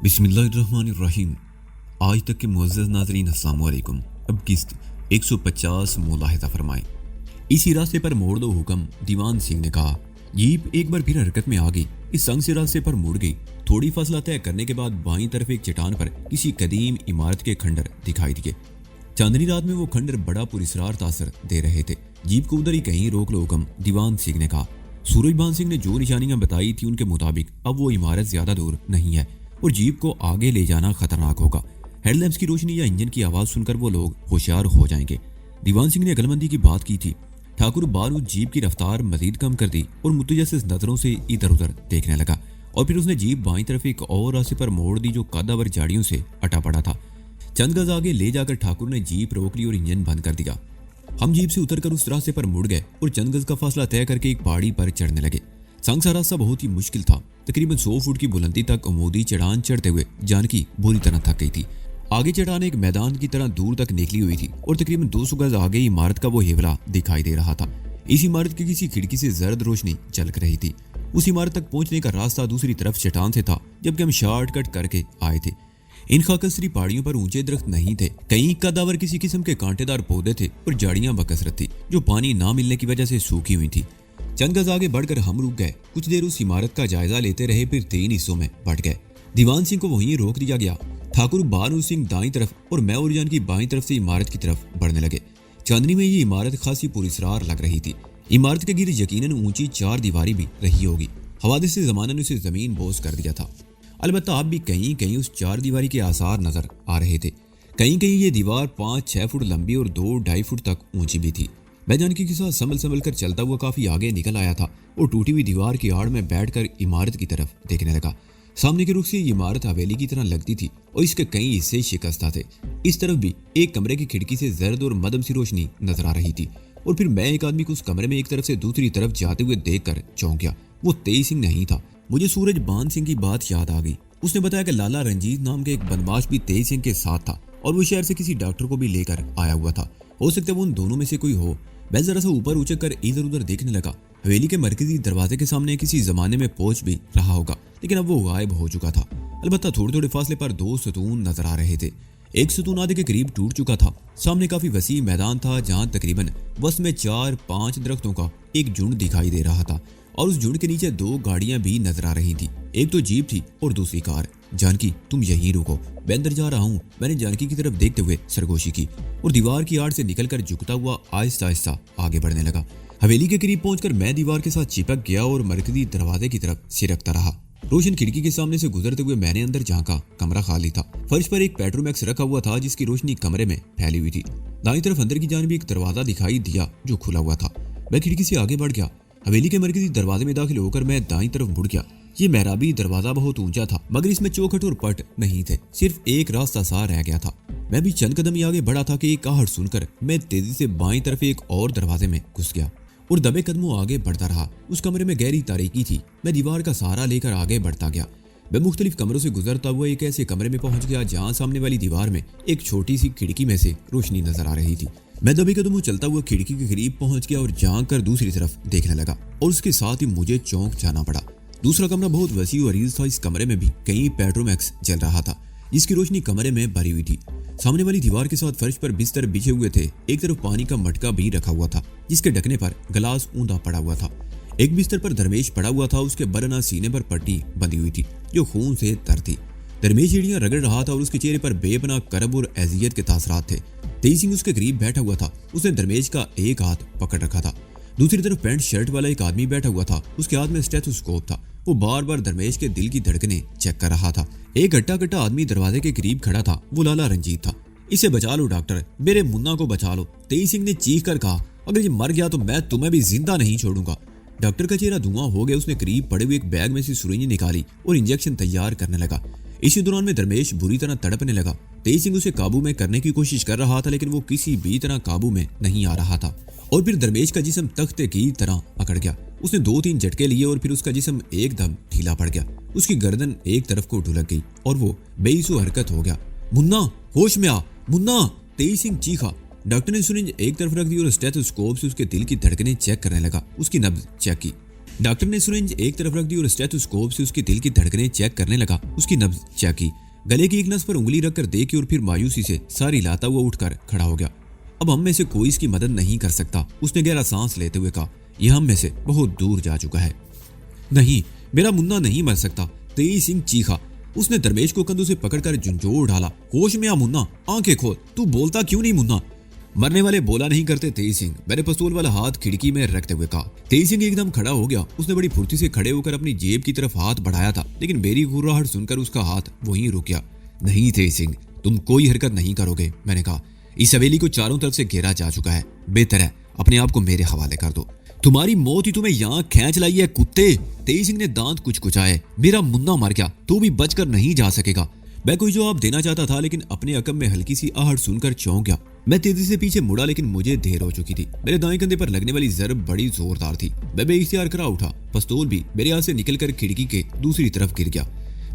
बिस्मिल्लाहिर्रहमानिर्रहीम। आज तक के मुअज़्ज़ज़ नाज़रीन अस्सलाम वालेकुम। अब किस्त 150 मुलाहिज़ा फरमाएं। इसी रास्ते पर मोड़ दो हुक्म, दीवान सिंह ने कहा। जीप एक बार फिर हरकत में आ गई। इस संग से रास्ते पर मुड़ गई। थोड़ी फासला तय करने के बाद बाईं तरफ एक चट्टान पर किसी कदीम इमारत के खंडर दिखाई दिए। चांदनी रात में वो खंडर बड़ा पुरस्कार तासर दे रहे थे। जीप को उधर ही कहीं रोक लो हुक्म, दीवान सिंह ने कहा। सूरजबान सिंह ने जो निशानियां बताई थी उनके मुताबिक अब वो इमारत ज्यादा दूर नहीं है और जीप को आगे ले जाना खतरनाक होगा। हेडलैम्प्स की रोशनी या इंजन की आवाज सुनकर वो लोग होशियार हो जाएंगे। दीवान सिंह ने अकलमंदी की बात की थी। ठाकुर बारू जीप की रफ्तार मजीद कम कर दी और मुतजस्सिस नजरों से इधर उधर देखने लगा और फिर उसने जीप बाईं तरफ एक और रास्ते पर मोड़ दी जो कदावर झाड़ियों से अटा पड़ा था। चंद गज आगे ले जाकर ठाकुर ने जीप रोक ली और इंजन बंद कर दिया। हम जीप से उतरकर उस रास्ते पर मुड़ गए और चंद गज का फासला तय करके एक पहाड़ी पर चढ़ने लगे। संग सा रास्ता बहुत ही मुश्किल था। तकरीबन 100 फुट की बुलंदी तक अमूदी चढ़ान चढ़ते हुए जानकी बुरी तरह थक गई थी। आगे चढ़ान एक मैदान की तरह दूर तक निकली हुई थी और तकरीबन 200 गज आगे इमारत का वो हेवला दिखाई दे रहा था। इस इमारत की किसी खिड़की से जर्द रोशनी झलक रही थी। उस इमारत तक पहुंचने का रास्ता दूसरी तरफ चट्टान से था, जबकि हम शॉर्टकट करके आए थे। इन खाकसरी पहाड़ियों पर ऊंचे दरख्त नहीं थे। कई कदावर किसी किस्म के कांटेदार पौधे थे और झाड़ियां बकसरत थी जो पानी ना मिलने की वजह से सूखी हुई थी। चंद गज आगे बढ़कर हम रुक गए। कुछ देर उस इमारत का जायजा लेते रहे, फिर 3 हिस्सों में बंट गए। दीवान सिंह को वहीं रोक दिया गया। ठाकुर बानू सिंह दाईं तरफ और मैं और जानकी बाईं तरफ से इमारत की तरफ बढ़ने लगे। चांदनी में ये इमारत खासी पुरस्कार लग रही थी। इमारत के गिर यकीनन ऊंची 4 दीवारी भी रही होगी। हवादिस से जमाना ने उसे जमीन बोस कर दिया था। अलबत्ता अब भी कहीं कहीं उस 4 दीवारी के आसार नजर आ रहे थे। कहीं कहीं ये दीवार 5-6 फुट लंबी और 2-2.5 फुट तक ऊंची भी थी। मैं जानकी के साथ संभल कर चलता हुआ काफी आगे निकल आया था और टूटी हुई दीवार की आड़ में बैठकर इमारत की तरफ देखने लगा। सामने के रुख से ये इमारत हवेली की तरह लगती थी और इसके कई हिस्से शिकस्ता थे। इस तरफ भी एक कमरे की खिड़की से जर्द और मदम सी रोशनी नजर आ रही थी और फिर मैं एक आदमी को उस कमरे में एक तरफ से दूसरी तरफ जाते हुए देखकर चौंक गया। वो तेज सिंह नहीं था। मुझे सूरज बान सिंह की बात याद आ गई। उसने बताया कि लाला रंजीत नाम के एक बदमाश भी तेज सिंह के साथ था और वो शहर से किसी डॉक्टर को भी लेकर आया हुआ था। हो सकता है वो उन दोनों में से कोई हो। मैं जरा सा ऊपर उछक कर इधर उधर देखने लगा। हवेली के मरकजी दरवाजे के सामने किसी जमाने में पहुंच भी रहा होगा, लेकिन अब वो गायब हो चुका था। अलबत्ता थोड़े थोड़े फासले पर 2 सतून नजर आ रहे थे। एक सतून आधे के करीब टूट चुका था। सामने काफी वसी मैदान था जहां तकरीबन बस में 4-5 दरख्तों का एक झुंड दिखाई दे रहा था और उस झुंड के नीचे 2 गाड़ियां भी नजर आ रही थी। एक तो जीप थी और दूसरी कार। जानकी, तुम यहीं रुको, मैं अंदर जा रहा हूँ। मैंने जानकी की तरफ देखते हुए सरगोशी की और दीवार की आड़ से निकलकर झुकता हुआ आहिस्ता आहिस्ता आगे बढ़ने लगा। हवेली के करीब पहुंचकर मैं दीवार के साथ चिपक गया और मरकजी दरवाजे की तरफ सिरकता रहा। रोशन खिड़की के सामने से गुजरते हुए मैंने अंदर झांका। कमरा खाली था। फर्श पर एक पेट्रोमैक्स रखा हुआ था जिसकी रोशनी कमरे में फैली हुई थी। दाईं तरफ अंदर की जानिब एक दरवाजा दिखाई दिया जो खुला हुआ था। मैं खिड़की से आगे बढ़ गया। हवेली के मरकजी दरवाजे में दाखिल होकर मैं दाईं तरफ मुड़ गया। ये मेहराबी दरवाजा बहुत ऊंचा था, मगर इसमें चौखट और पट नहीं थे। सिर्फ एक रास्ता सा रह गया था। मैं भी चंद कदम ही आगे बढ़ा था कि एक आहट सुनकर मैं तेजी से बाईं तरफ एक और दरवाजे में घुस गया और दबे कदमों आगे बढ़ता रहा। उस कमरे में गहरी तारीकी थी। मैं दीवार का सहारा लेकर आगे बढ़ता गया। मैं मुख्तलिफ कमरों से गुजरता हुआ एक ऐसे कमरे में पहुंच गया जहां सामने वाली दीवार में एक छोटी सी खिड़की में से रोशनी नजर आ रही थी। मैं दबे कदमों चलता हुआ खिड़की के करीब पहुंच गया और झांक कर दूसरी तरफ देखने लगा और उसके साथ ही मुझे चौंक जाना पड़ा। दूसरा कमरा बहुत वसी और अरीज था। इस कमरे में भी कहीं पेट्रोमैक्स जल रहा था जिसकी रोशनी कमरे में भरी हुई थी। सामने वाली दीवार के साथ फर्श पर बिस्तर बिछे हुए थे। एक तरफ पानी का मटका भी रखा हुआ था जिसके ढकने पर गिलास ऊंधा पड़ा हुआ था। एक बिस्तर पर धर्मेश पड़ा हुआ था। उसके बरना सीने पर पट्टी बंधी हुई थी जो खून से तर थी। धर्मेश एड़ियां रगड़ रहा था और उसके चेहरे पर बेपनाह करब और अजियत के तासरात थे। तेज सिंह उसके करीब बैठा हुआ था। उसने धर्मेश का एक हाथ पकड़ रखा था। दूसरी तरफ पैंट शर्ट वाला एक आदमी बैठा हुआ था। उसके हाथ में स्टेथोस्कोप था। वो बार बार धर्मेश के दिल की धड़कनें चेक कर रहा था। एक हट्टा कट्टा आदमी दरवाजे के करीब खड़ा था। वो लाला रंजीत था। इसे बचा लो डॉक्टर, मेरे मुन्ना को बचा लो, तेज सिंह ने चीख कर कहा। अगर ये मर गया तो मैं तुम्हें भी जिंदा नहीं छोड़ूंगा। डॉक्टर का चेहरा धुआं हो गया। उसने करीब पड़े हुए एक बैग में से सुरंज निकाली और इंजेक्शन तैयार करने लगा। इसी दौरान में धर्मेश बुरी तरह तड़पने लगा। तेज सिंह उसे काबू में करने की कोशिश कर रहा था, लेकिन वो किसी भी तरह काबू में नहीं आ रहा था और फिर धर्मेश का जिस्म तख्ते की तरह अकड़ गया। उसने 2-3 झटके लिए और फिर उसका जिस्म एकदम ढीला पड़ गया। उसकी गर्दन एक तरफ को ढुलक गई और वो बेइसो हरकत हो गया। मुन्ना, होश में आ मुन्ना, तेज सिंह चीखा। डॉक्टर ने सुरेंज एक तरफ रख दी और स्टेथोस्कोप से उसके दिल की धड़कनें चेक करने लगा। उसकी नब्ज चेक की। डॉक्टर ने सिरिंज एक तरफ रख दी और स्टेथोस्कोप से उसकी दिल की धड़कनें चेक करने लगा। उसकी नब्ज चेक की, गले की एक नस पर उंगली रखकर देखी और फिर मायूसी से सारी लाता हुआ उठकर खड़ा हो गया। अब हम में से कोई इसकी मदद नहीं कर सकता, उसने गहरा सांस लेते हुए कहा। यह हम में से बहुत दूर जा चुका है। नहीं, मेरा मुन्ना नहीं मर सकता, तेज सिंह चीखा। उसने दरवेश को कंधों से पकड़कर झुंझोड़ डाला। होश में आ मुन्ना, आंखें खोल, तू बोलता क्यों नहीं मुन्ना? मरने वाले बोला नहीं करते तेज सिंह, मैंने पिस्तौल वाला हाथ खिड़की में रखते हुए कहा। तेज सिंह एकदम खड़ा हो गया। उसने बड़ी फुर्ती से खड़े होकर अपनी जेब की तरफ हाथ बढ़ाया था, लेकिन मेरी घुर्राहट सुनकर उसका हाथ वहीं रुक गया। नहीं तेज सिंह, तुम कोई हरकत नहीं करोगे, मैंने कहा। इस हवेली को चारों तरफ से घेरा जा चुका है, बेहतर है अपने आप को मेरे हवाले कर दो। तुम्हारी मौत ही तुम्हें यहाँ खींच लाई है कुत्ते। तेज सिंह ने दांत कुचकुचाए। मेरा मुन्ना मर गया, तू भी बचकर नहीं जा सकेगा। मैं कोई जवाब देना चाहता था, लेकिन अपने अकब में हल्की सी आहट सुनकर चौंक गया। मैं तेजी से पीछे मुड़ा, लेकिन मुझे देर हो चुकी थी। मेरे दाएं कंधे पर लगने वाली जरब बड़ी जोरदार थी। मैं बेइख्तियार खड़ा उठा। पिस्तौल भी मेरे हाथ से निकलकर खिड़की के दूसरी तरफ गिर गया।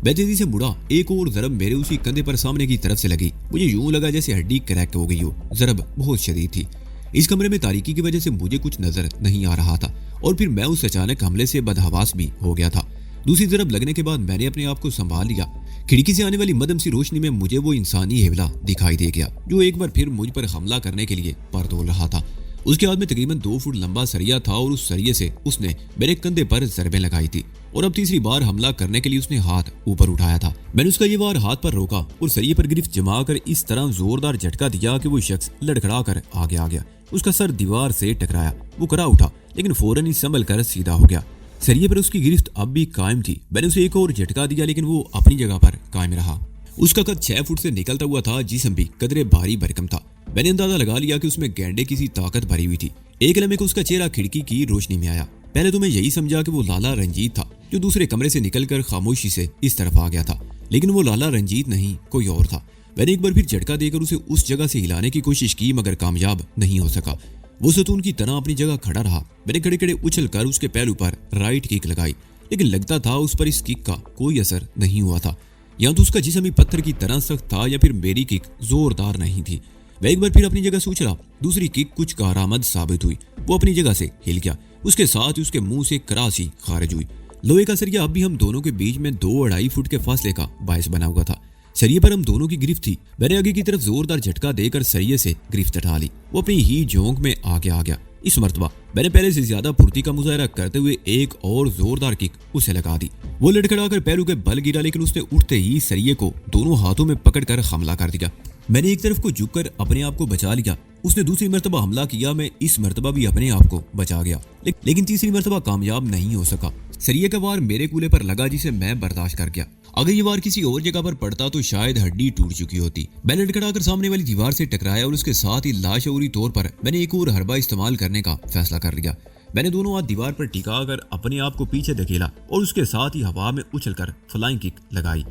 मैं तेजी से मुड़ा। एक और जरब मेरे उसी कंधे पर सामने की तरफ से लगी। मुझे यूं लगा जैसे हड्डी क्रैक हो गई हो। जरब बहुत शदीद थी। इस कमरे में तारीकी की वजह से मुझे कुछ नजर नहीं आ रहा था, और फिर मैं उस अचानक हमले से बदहवास भी हो गया था। दूसरी तरफ लगने के बाद मैंने अपने आप को संभाल लिया। खिड़की से आने वाली मध्यम सी रोशनी में मुझे वो इंसानी हेवला दिखाई दे गया, जो एक बार फिर मुझ पर हमला करने के लिए पर तोल रहा था। उसके हाथ में तकरीबन 2 फुट लंबा सरिया था, और उस सरिये से उसने मेरे कंधे पर जरबें लगाई थी, और अब तीसरी बार हमला करने के लिए उसने हाथ ऊपर उठाया था। मैंने उसका ये वार हाथ पर रोका और सरिये पर गिरफ्त जमा कर इस तरह जोरदार झटका दिया कि वो शख्स लड़खड़ा कर आगे आ गया। उसका सर दीवार से टकराया। वो करा उठा, लेकिन फौरन ही संभल कर सीधा हो गया। सरिये पर उसकी गिरफ्त अब भी कायम थी। मैंने उसे एक और झटका दिया, लेकिन वो अपनी जगह पर कायम रहा। उसका कद 6 फुट से निकलता हुआ था, जिस्म भी कदरे भारी भरकम था। मैंने अंदाजा लगा लिया कि उसमें गैंडे की सी ताकत भरी हुई थी। एक लम्हे को उसका चेहरा खिड़की की रोशनी में आया। पहले तो मैं यही समझा कि वो लाला रंजीत था, जो दूसरे कमरे से निकलकर खामोशी से इस तरफ आ गया था, लेकिन वो लाला रंजीत नहीं, कोई और था। मैंने एक बार फिर झटका देकर उसे उस जगह से हिलाने की कोशिश की, मगर कामयाब नहीं हो सका। वो सतून की तरह अपनी जगह खड़ा रहा। मैंने खड़े खड़े उछल कर उसके पैरों पर राइट किक लगाई, लेकिन लगता था उस पर इस किक का कोई असर नहीं हुआ था। या तो उसका जिस्म ही पत्थर की तरह सख्त था, या फिर मेरी किक जोरदार नहीं थी। वह एक बार फिर अपनी जगह से उछला। दूसरी किक कुछ कारआमद साबित हुई। वो अपनी जगह से हिल गया। उसके साथ ही उसके मुंह से करासी खारिज हुई। लोहे का सरिया अब भी हम दोनों के बीच में 2-2.5 फुट के फासले का बायस बना हुआ था। सरिये पर हम दोनों की गिरफ्त थी। मैंने आगे की तरफ जोरदार झटका देकर सरिये से गिरफ्त हटा ली। वो अपनी ही झोंक में आगे आ गया। इस मर्तबा मैंने पहले से ज्यादा फुर्ती का मुजाहरा करते हुए एक और जोरदार किक उसे लगा दी। वो लड़खड़ाकर पैरों के बल गिरा, लेकिन उसने उठते ही सरिये को दोनों हाथों में पकड़कर हमला कर दिया। मैंने एक तरफ को झुककर अपने आप को बचा लिया। उसने दूसरी मर्तबा हमला किया। मैं इस मर्तबा भी अपने आप को बचा गया, लेकिन तीसरी मर्तबा कामयाब नहीं हो सका। सरिये का वार मेरे कूल्हे पर लगा, जिसे मैं बर्दाश्त कर गया। अगर ये वार किसी और जगह पर पड़ता तो शायद हड्डी टूट चुकी होती। मैं लड़खड़ाकर सामने वाली दीवार से टकराया, और उसके साथ ही लाशऊरी तौर पर मैंने एक और हरबा इस्तेमाल करने का फैसला कर लिया। मैंने दोनों हाथ दीवार पर टिकाकर अपने आप को पीछे धकेला, और उसके साथ ही हवा में उछलकर फ्लाइंग किक लगाई।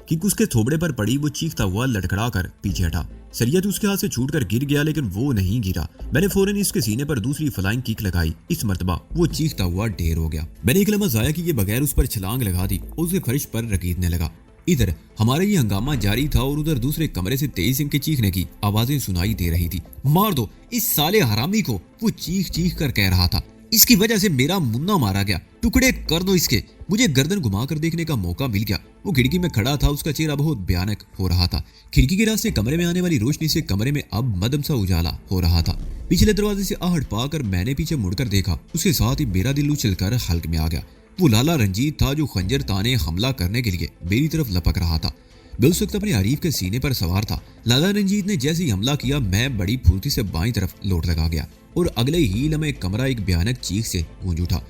किक उसके थोबड़े पर पड़ी। वो चीखता हुआ लड़खड़ाकर पीछे हटा। सरिया तो उसके हाथ से छूटकर गिर गया, लेकिन वो नहीं गिरा। मैंने फौरन इसके सीने पर दूसरी फ्लाइंग किक लगाई। इस मर्तबा वो चीखता हुआ ढेर हो गया। मैंने एक लम्हा जाया किए बगैर उस पर छलांग लगा दी और उसे फर्श पर रगीदने लगा। इधर हमारा ये हंगामा जारी था, और उधर दूसरे कमरे से तेज सिंह के चीखने की आवाजें सुनाई दे रही थी। मार दो इस साले हरामी को, वो चीख चीख कर कह रहा था। इसकी वजह से मेरा मुन्ना मारा गया, टुकड़े कर दो इसके। मुझे गर्दन घुमाकर देखने का मौका मिल गया। वो खिड़की में खड़ा था। उसका चेहरा बहुत भयानक हो रहा था। खिड़की के रास्ते कमरे में आने वाली रोशनी से कमरे में अब मध्यम सा उजाला हो रहा था। पिछले दरवाजे से आहट पाकर मैंने पीछे मुड़कर देखा। उसके साथ ही मेरा दिल उछलकर हल्क में आ गया। वो लाला रंजीत था, जो खंजर ताने हमला करने के लिए मेरी तरफ लपक रहा था। मैं उस वक्त अपने हरीफ के सीने पर सवार था। लाला रंजीत ने जैसे ही हमला किया, मैं बड़ी फुर्ती से बाईं तरफ लौट लगा गया, और अगले ही लम्हे कमरा एक भयानक चीख से गूंज उठा।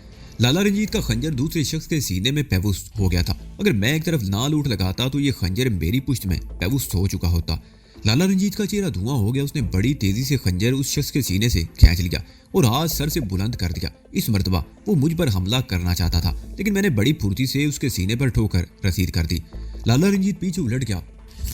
लाला रंजीत का खंजर दूसरे शख्स के सीने में पेवुस्त हो गया था। अगर मैं एक तरफ ना लूट लगाता तो ये खंजर मेरी पुश्त में पेवुस्त हो चुका होता। लाला रंजीत का चेहरा धुआं हो गया। उसने बड़ी तेजी से खंजर उस शख्स के सीने से खींच लिया और हाथ सर से बुलंद कर दिया। इस मर्तबा वो मुझ पर हमला करना चाहता था, लेकिन मैंने बड़ी फुर्ती से उसके सीने पर ठोकर रसीद कर दी। लाला रंजीत पीछे उलट गया।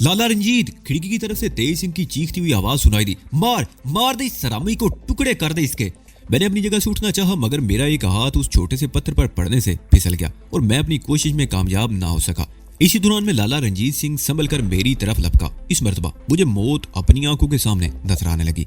लाला रंजीत, खिड़की की तरफ से तेज सिंह की चीखती हुई आवाज सुनाई दी। मार मार दे इस सरामी को, टुकड़े कर दे इसके। मैंने अपनी जगह से उठना चाहा, मगर मेरा एक हाथ उस छोटे से पत्थर पर पड़ने से फिसल गया और मैं अपनी कोशिश में कामयाब ना हो सका। इसी दौरान में लाला रंजीत सिंह संभल कर मेरी तरफ लपका। इस मर्तबा मुझे मौत अपनी आंखों के सामने नजर आने लगी।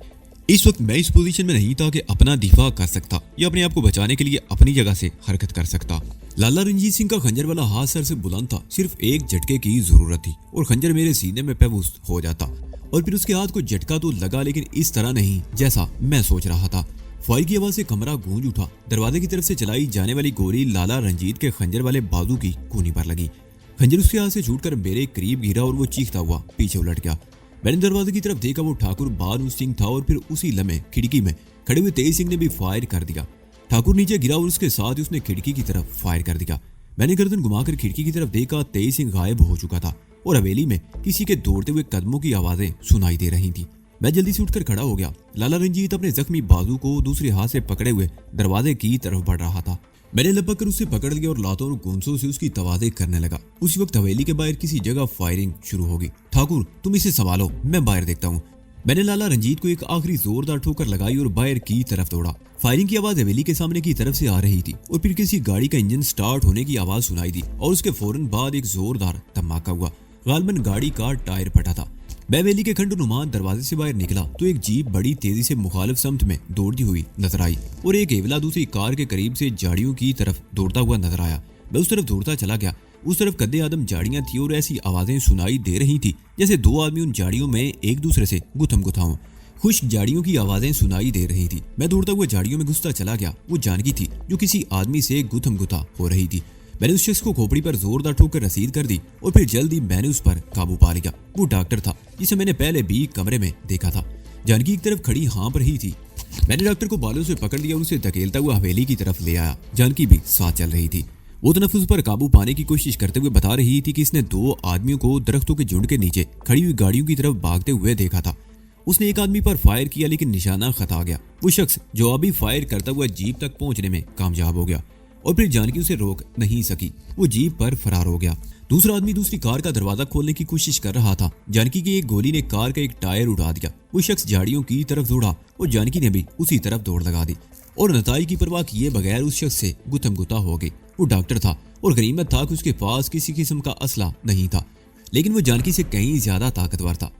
इस वक्त मैं इस पोजीशन में नहीं था कि अपना दिफा कर सकता या अपने आप को बचाने के लिए अपनी जगह से हरकत कर सकता। लाला रंजीत सिंह का खंजर वाला हाथ सर से बुलंद था, सिर्फ एक झटके की जरूरत थी और खंजर मेरे सीने में महफूज हो जाता। और फिर उसके हाथ को झटका तो लगा, लेकिन इस तरह नहीं जैसा मैं सोच रहा था। फायर की आवाज से कमरा गूंज उठा। दरवाजे की तरफ से चलाई जाने वाली गोली लाला रंजीत के खंजर वाले बाजू की कूनी पर लगी। खंजर उसके हाथ से छूटकर मेरे करीब गिरा और वो चीखता हुआ पीछे उलट गया। मैंने दरवाजे की तरफ देखा, वो ठाकुर बानू सिंह था और फिर उसी लम्हे खिड़की में खड़े हुए तेज सिंह ने भी फायर कर दिया। ठाकुर नीचे गिरा और उसके साथ ही उसने खिड़की की तरफ फायर कर दिया। मैंने गर्दन घुमाकर खिड़की की तरफ देखा, तेज सिंह गायब हो चुका था और हवेली में किसी के दौड़ते हुए कदमों की आवाजें सुनाई दे रही थी। मैं जल्दी से उठकर खड़ा हो गया। लाला रंजीत अपने जख्मी बाजू को दूसरे हाथ से पकड़े हुए दरवाजे की तरफ बढ़ रहा था। मैंने लपक कर उसे पकड़ लिया और लातों और गूंसों से उसकी तवाज़े करने लगा। उसी वक्त हवेली के बाहर किसी जगह फायरिंग शुरू होगी। ठाकुर, तुम इसे संभालो, मैं बाहर देखता हूँ। मैंने लाला रंजीत को एक आखिरी जोरदार ठोकर लगाई और बाहर की तरफ दौड़ा। फायरिंग की आवाज हवेली के सामने की तरफ से आ रही थी और फिर किसी गाड़ी का इंजन स्टार्ट होने की आवाज सुनाई दी और उसके फौरन बाद एक जोरदार धमाका हुआ। गालबन गाड़ी का टायर फटा था। मैं हवेली के खंडनुमा दरवाजे से बाहर निकला तो एक जीप बड़ी तेजी से मुखालिफ समत में दौड़ती हुई नजर आई और एक एवला दूसरी कार के करीब से झाड़ियों की तरफ दौड़ता हुआ नजर आया। मैं उस तरफ दौड़ता चला गया। उस तरफ कद्दे आदम झाड़ियां थी और ऐसी आवाजें सुनाई दे रही थी जैसे दो आदमी उन झाड़ियों में एक दूसरे से गुथम गुथा हों। खुश्क झाड़ियों की आवाजें सुनाई दे रही थी। मैं दौड़ता हुआ झाड़ियों में घुसता चला गया। वो जानकी थी जो किसी आदमी से गुथम गुथा हो रही थी। मैंने उस शख्स को खोपड़ी पर जोरदार ठोकर रसीद कर दी और फिर जल्दी मैंने उस पर काबू पा लिया। वो डॉक्टर था जिसे मैंने पहले भी कमरे में देखा था। जानकी एक तरफ खड़ी हाँप रही थी। मैंने डॉक्टर को बालों से पकड़ लिया और उसे धकेलता हुआ हवेली की तरफ ले आया। जानकी भी साथ चल रही थी। वो तनफ्फुस पर काबू पाने की कोशिश करते हुए बता रही थी कि इसने दो आदमियों को दरख्तों के झुंड के नीचे खड़ी हुई गाड़ियों की तरफ भागते हुए देखा था। उसने एक आदमी पर फायर किया लेकिन निशाना खता गया। वो शख्स जो अभी फायर करता हुआ जीप तक पहुंचने में कामयाब हो गया और फिर जानकी उसे रोक नहीं सकी। वो जीप पर फरार हो गया। दूसरा आदमी दूसरी कार का दरवाजा खोलने की कोशिश कर रहा था। जानकी की एक गोली ने कार का एक टायर उड़ा दिया। वो शख्स झाड़ियों की तरफ दौड़ा और जानकी ने भी उसी तरफ दौड़ लगा दी और नताई की परवाह किए बगैर उस शख्स से गुथम गुता हो गई। वो डॉक्टर था और गनीमत था कि उसके पास किसी किस्म का असला नहीं था, लेकिन वो जानकी से कहीं ज्यादा ताकतवर था।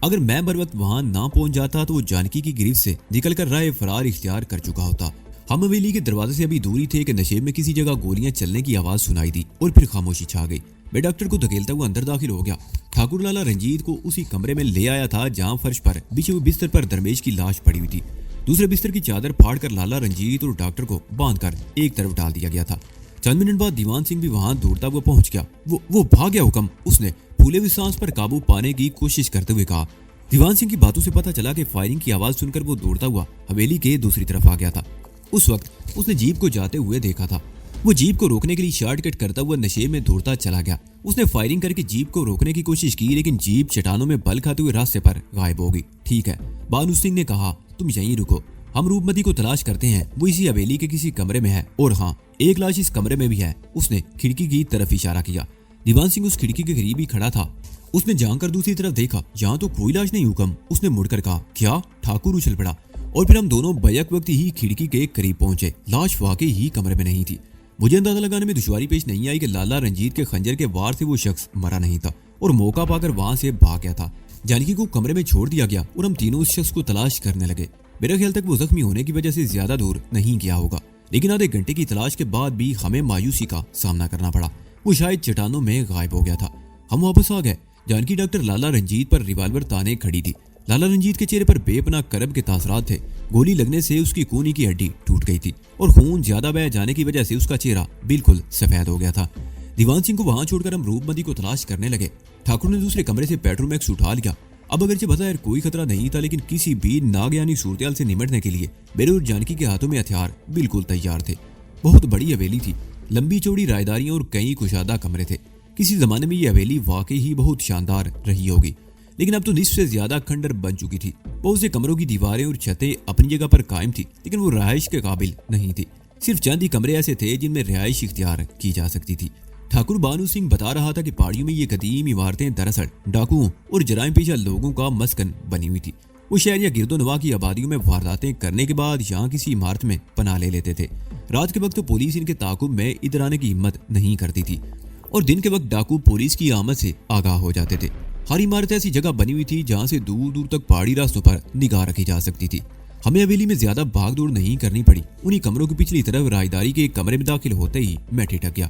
अगर मैं बर वक्त वहां ना पहुंच जाता तो वो जानकी की गिरफ्त से निकलकर राह फरार इख्तियार कर चुका होता। हम हवेली के दरवाजे से अभी दूरी थे कि नशेब में किसी जगह गोलियां चलने की आवाज सुनाई दी और फिर खामोशी छा गई। मैं डॉक्टर को धकेलता हुआ अंदर दाखिल हो गया। ठाकुर लाला रंजीत को उसी कमरे में ले आया था जहां फर्श पर बिछे हुए बिस्तर पर दरमेश की लाश पड़ी हुई थी। दूसरे बिस्तर की चादर फाड़कर लाला रंजीत और डॉक्टर को बांधकर एक तरफ डाल दिया गया था। चंद मिनट बाद दीवान सिंह भी वहां दौड़ता हुआ पहुंच गया। वो भाग गया हुक्म, उसने फूले हुई सांस पर काबू पाने की कोशिश करते हुए कहा। दीवान सिंह की बातों से पता चला कि फायरिंग की आवाज सुनकर वो दौड़ता हुआ हवेली के दूसरी तरफ आ गया था। उस वक्त उसने जीप को जाते हुए देखा था। वो जीप को रोकने के लिए शॉर्टकट करता हुआ नशे में दौड़ता चला गया। उसने फायरिंग करके जीप को रोकने की कोशिश की लेकिन जीप चट्टानों में बल खाते हुए रास्ते पर गायब हो गई। ठीक है, बानू सिंह ने कहा, तुम यहीं रुको, हम रूपमती को तलाश करते हैं। वो इसी हवेली के किसी कमरे में है और हाँ, एक लाश इस कमरे में भी है। उसने खिड़की की तरफ इशारा किया। दीवान सिंह उस खिड़की के करीब ही खड़ा था। उसने जानकर दूसरी तरफ देखा, यहाँ तो कोई लाश नहीं हुक्म। उसने मुड़कर कहा, क्या? ठाकुर उछल पड़ा और फिर हम दोनों बैक वक्त ही खिड़की के करीब पहुंचे। लाश वाकई ही कमरे में नहीं थी। मुझे अंदाजा लगाने में दुश्वारी पेश नहीं आई कि लाला रंजीत के खंजर के वार से वो शख्स मरा नहीं था और मौका पाकर वहां से भाग गया था। जानकी को कमरे में छोड़ दिया गया और हम तीनों उस शख्स को तलाश करने लगे। मेरा ख्याल तक वो जख्मी होने की वजह से ज्यादा दूर नहीं गया होगा, लेकिन आधे घंटे की तलाश के बाद भी हमें मायूसी का सामना करना पड़ा। वो शायद चट्टानों में गायब हो गया था। हम वापस आ गए। जानकी डॉक्टर लाला रंजीत पर रिवाल्वर ताने खड़ी थी। लाला रंजीत के चेहरे पर बेपनाह करब के तासरात थे। गोली लगने से उसकी कूनी की हड्डी टूट गई थी और खून ज्यादा बह जाने की वजह से उसका चेहरा बिल्कुल सफेद हो गया था। दीवान सिंह को वहां छोड़कर हम रूपमती को तलाश करने लगे। ठाकुर ने दूसरे कमरे से पेट्रोमैक्स उठा लिया। अब अगरचे बज़ाहिर कोई खतरा नहीं था, लेकिन किसी भी नागयानी सूरत से निमटने के लिए मेरे और जानकी के हाथों में हथियार बिल्कुल तैयार थे। बहुत बड़ी हवेली थी, लंबी चौड़ी रायदारियां और कई कुशादा कमरे थे। किसी जमाने में यह हवेली वाकई ही बहुत शानदार रही होगी, लेकिन अब तो निस्फ से ज्यादा खंडर बन चुकी थी। बहुत से कमरों की दीवारें और छतें अपनी जगह पर कायम थी, लेकिन वो रहायश के काबिल नहीं थी। सिर्फ चंद ही कमरे ऐसे थे जिनमें रिहाइश इख्तियार की जा सकती थी। ठाकुर बानू सिंह बता रहा था कि पहाड़ियों में ये कदीम इमारतें दरअसल डाकुओं और जराइम पेशा लोगों का मस्कन बनी हुई थी। वो शहर या गिरदोनवा की आबादियों में वारदातें करने के बाद यहाँ किसी इमारत में पनाह ले लेते थे। रात के वक्त तो पुलिस इनके ताकुब में इधर आने की हिम्मत नहीं करती थी और दिन के वक्त डाकू पुलिस की आमद से आगाह हो जाते थे। हर इमारत ऐसी जगह बनी हुई थी जहाँ से दूर दूर तक पहाड़ी रास्तों पर निगाह रखी जा सकती थी। हमें हवेली में ज्यादा भाग दौड़ नहीं करनी पड़ी। उन्हीं कमरों की पिछली तरफ राजदारी के एक कमरे में दाखिल होते ही मैं ठिठक गया।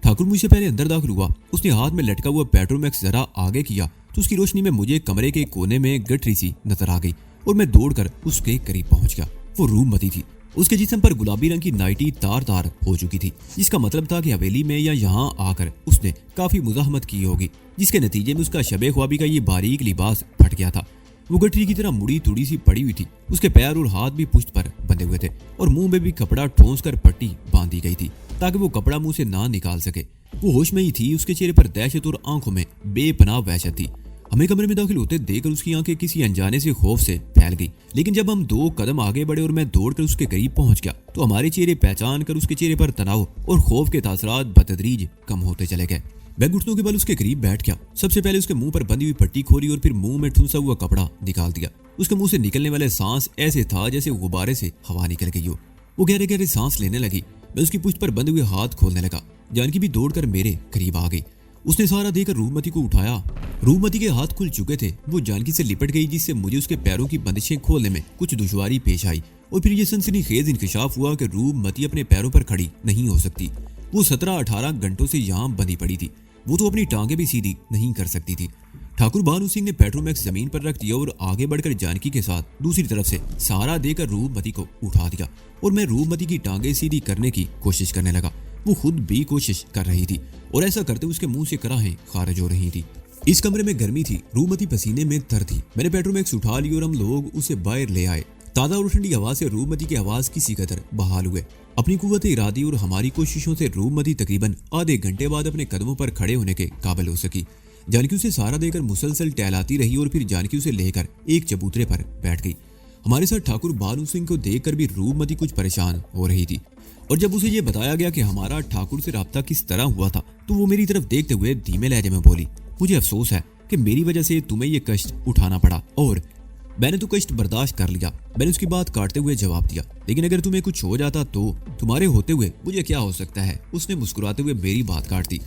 ठाकुर मुझसे पहले अंदर दाखिल हुआ। उसने हाथ में लटका हुआ पेट्रोमैक्स जरा आगे किया तो उसकी रोशनी में मुझे कमरे के कोने में गठरी सी नजर आ गई और मैं दौड़कर उसके करीब पहुंच गया। वो रूपमती थी। उसके जिस्म पर गुलाबी रंग की नाइटी तार तार हो चुकी थी, जिसका मतलब था कि हवेली में या यहाँ आकर उसने काफी मुजाहमत की होगी, जिसके नतीजे में उसका शबे ख्वाबी का ये बारीक लिबास फट गया था। वो गठरी की तरह मुड़ी तुड़ी सी पड़ी हुई थी। उसके पैर और हाथ भी पुश्त पर बंधे हुए थे और मुंह में भी कपड़ा ठोंस कर पट्टी बांधी गई थी ताकि वो कपड़ा मुंह से ना निकाल सके। वो होश में ही थी। उसके चेहरे पर दहशत और आंखों में बेपनाह वहशत थी। हमें कमरे में दाखिल होते देखकर उसकी आंखें किसी अनजाने से खौफ से फैल गई, लेकिन जब हम 2 कदम आगे बढ़े और मैं दौड़कर उसके करीब पहुंच गया तो हमारे चेहरे पहचान कर उसके चेहरे पर तनाव और खौफ के तासरात बतदरीज कम होते चले गए। मैं घुटनों के बल उसके करीब बैठ गया। सबसे पहले उसके मुंह पर बंधी हुई पट्टी खोली और फिर मुंह में ठुंसा हुआ कपड़ा निकाल दिया। उसके मुंह से निकलने वाले सांस ऐसे था जैसे गुब्बारे से हवा निकल गई हो। वो गहरे गहरे सांस लेने लगी। मैं उसकी पुश्त पर बंधे हुए हाथ खोलने लगा। जानकी भी दौड़कर मेरे करीब आ गई। उसने सहारा देकर रूपमती को उठाया। रूपमती के हाथ खुल चुके थे। वो जानकी से लिपट गई, जिससे मुझे उसके पैरों की बंदिशें खोलने में कुछ दुश्वारी पेश आई और फिर ये सनसनीखेज इंकशाफ हुआ कि रूपमती अपने पैरों पर खड़ी नहीं हो सकती। वो 17-18 घंटों से यहाँ बंधी पड़ी थी। वो तो अपनी टांगे भी सीधी नहीं कर सकती थी। ठाकुर भानु सिंह ने पेट्रोमैक्स जमीन पर रख दिया और आगे बढ़कर जानकी के साथ दूसरी तरफ से सहारा देकर रूपमती को उठा दिया और मैं रूपमती की टांगे सीधी करने की कोशिश करने लगा। वो खुद भी कोशिश कर रही थी और ऐसा करते उसके मुंह से कराहें खारिज हो रही थी। इस कमरे में गर्मी थी। रूपमती पसीने में तर थी। मैंने पेट्रोमैक्स उठा ली और हम लोग उसे बाहर ले आए। ताज़ा और ठंडी हवा से रूपमती की आवाज किसी कदर बहाल हुए। अपनी कुव्वत इरादी और हमारी कोशिशों से रूपमती तकरीबन आधे घंटे बाद अपने कदमों पर खड़े होने के काबिल हो सकी। जानकी उसे सहारा देकर मुसलसल टहलाती रही और फिर जानकी उसे लेकर एक चबूतरे पर बैठ गई। हमारे साथ ठाकुर भानु सिंह को देखकर भी रूपमती कुछ परेशान हो रही थी और जब उसे ये बताया गया कि हमारा ठाकुर से राब्ता किस तरह हुआ था तो वो मेरी तरफ देखते हुए धीमे लहजे में बोली, मुझे अफसोस है कि मेरी वजह से तुम्हें ये कष्ट उठाना पड़ा और मैंने तो कष्ट बर्दाश्त कर लिया। मैंने उसकी बात काटते हुए जवाब दिया, लेकिन अगर तुम्हें कुछ हो जाता तो तुम्हारे होते हुए मुझे क्या हो सकता है। उसने मुस्कुराते हुए मेरी बात काट दी।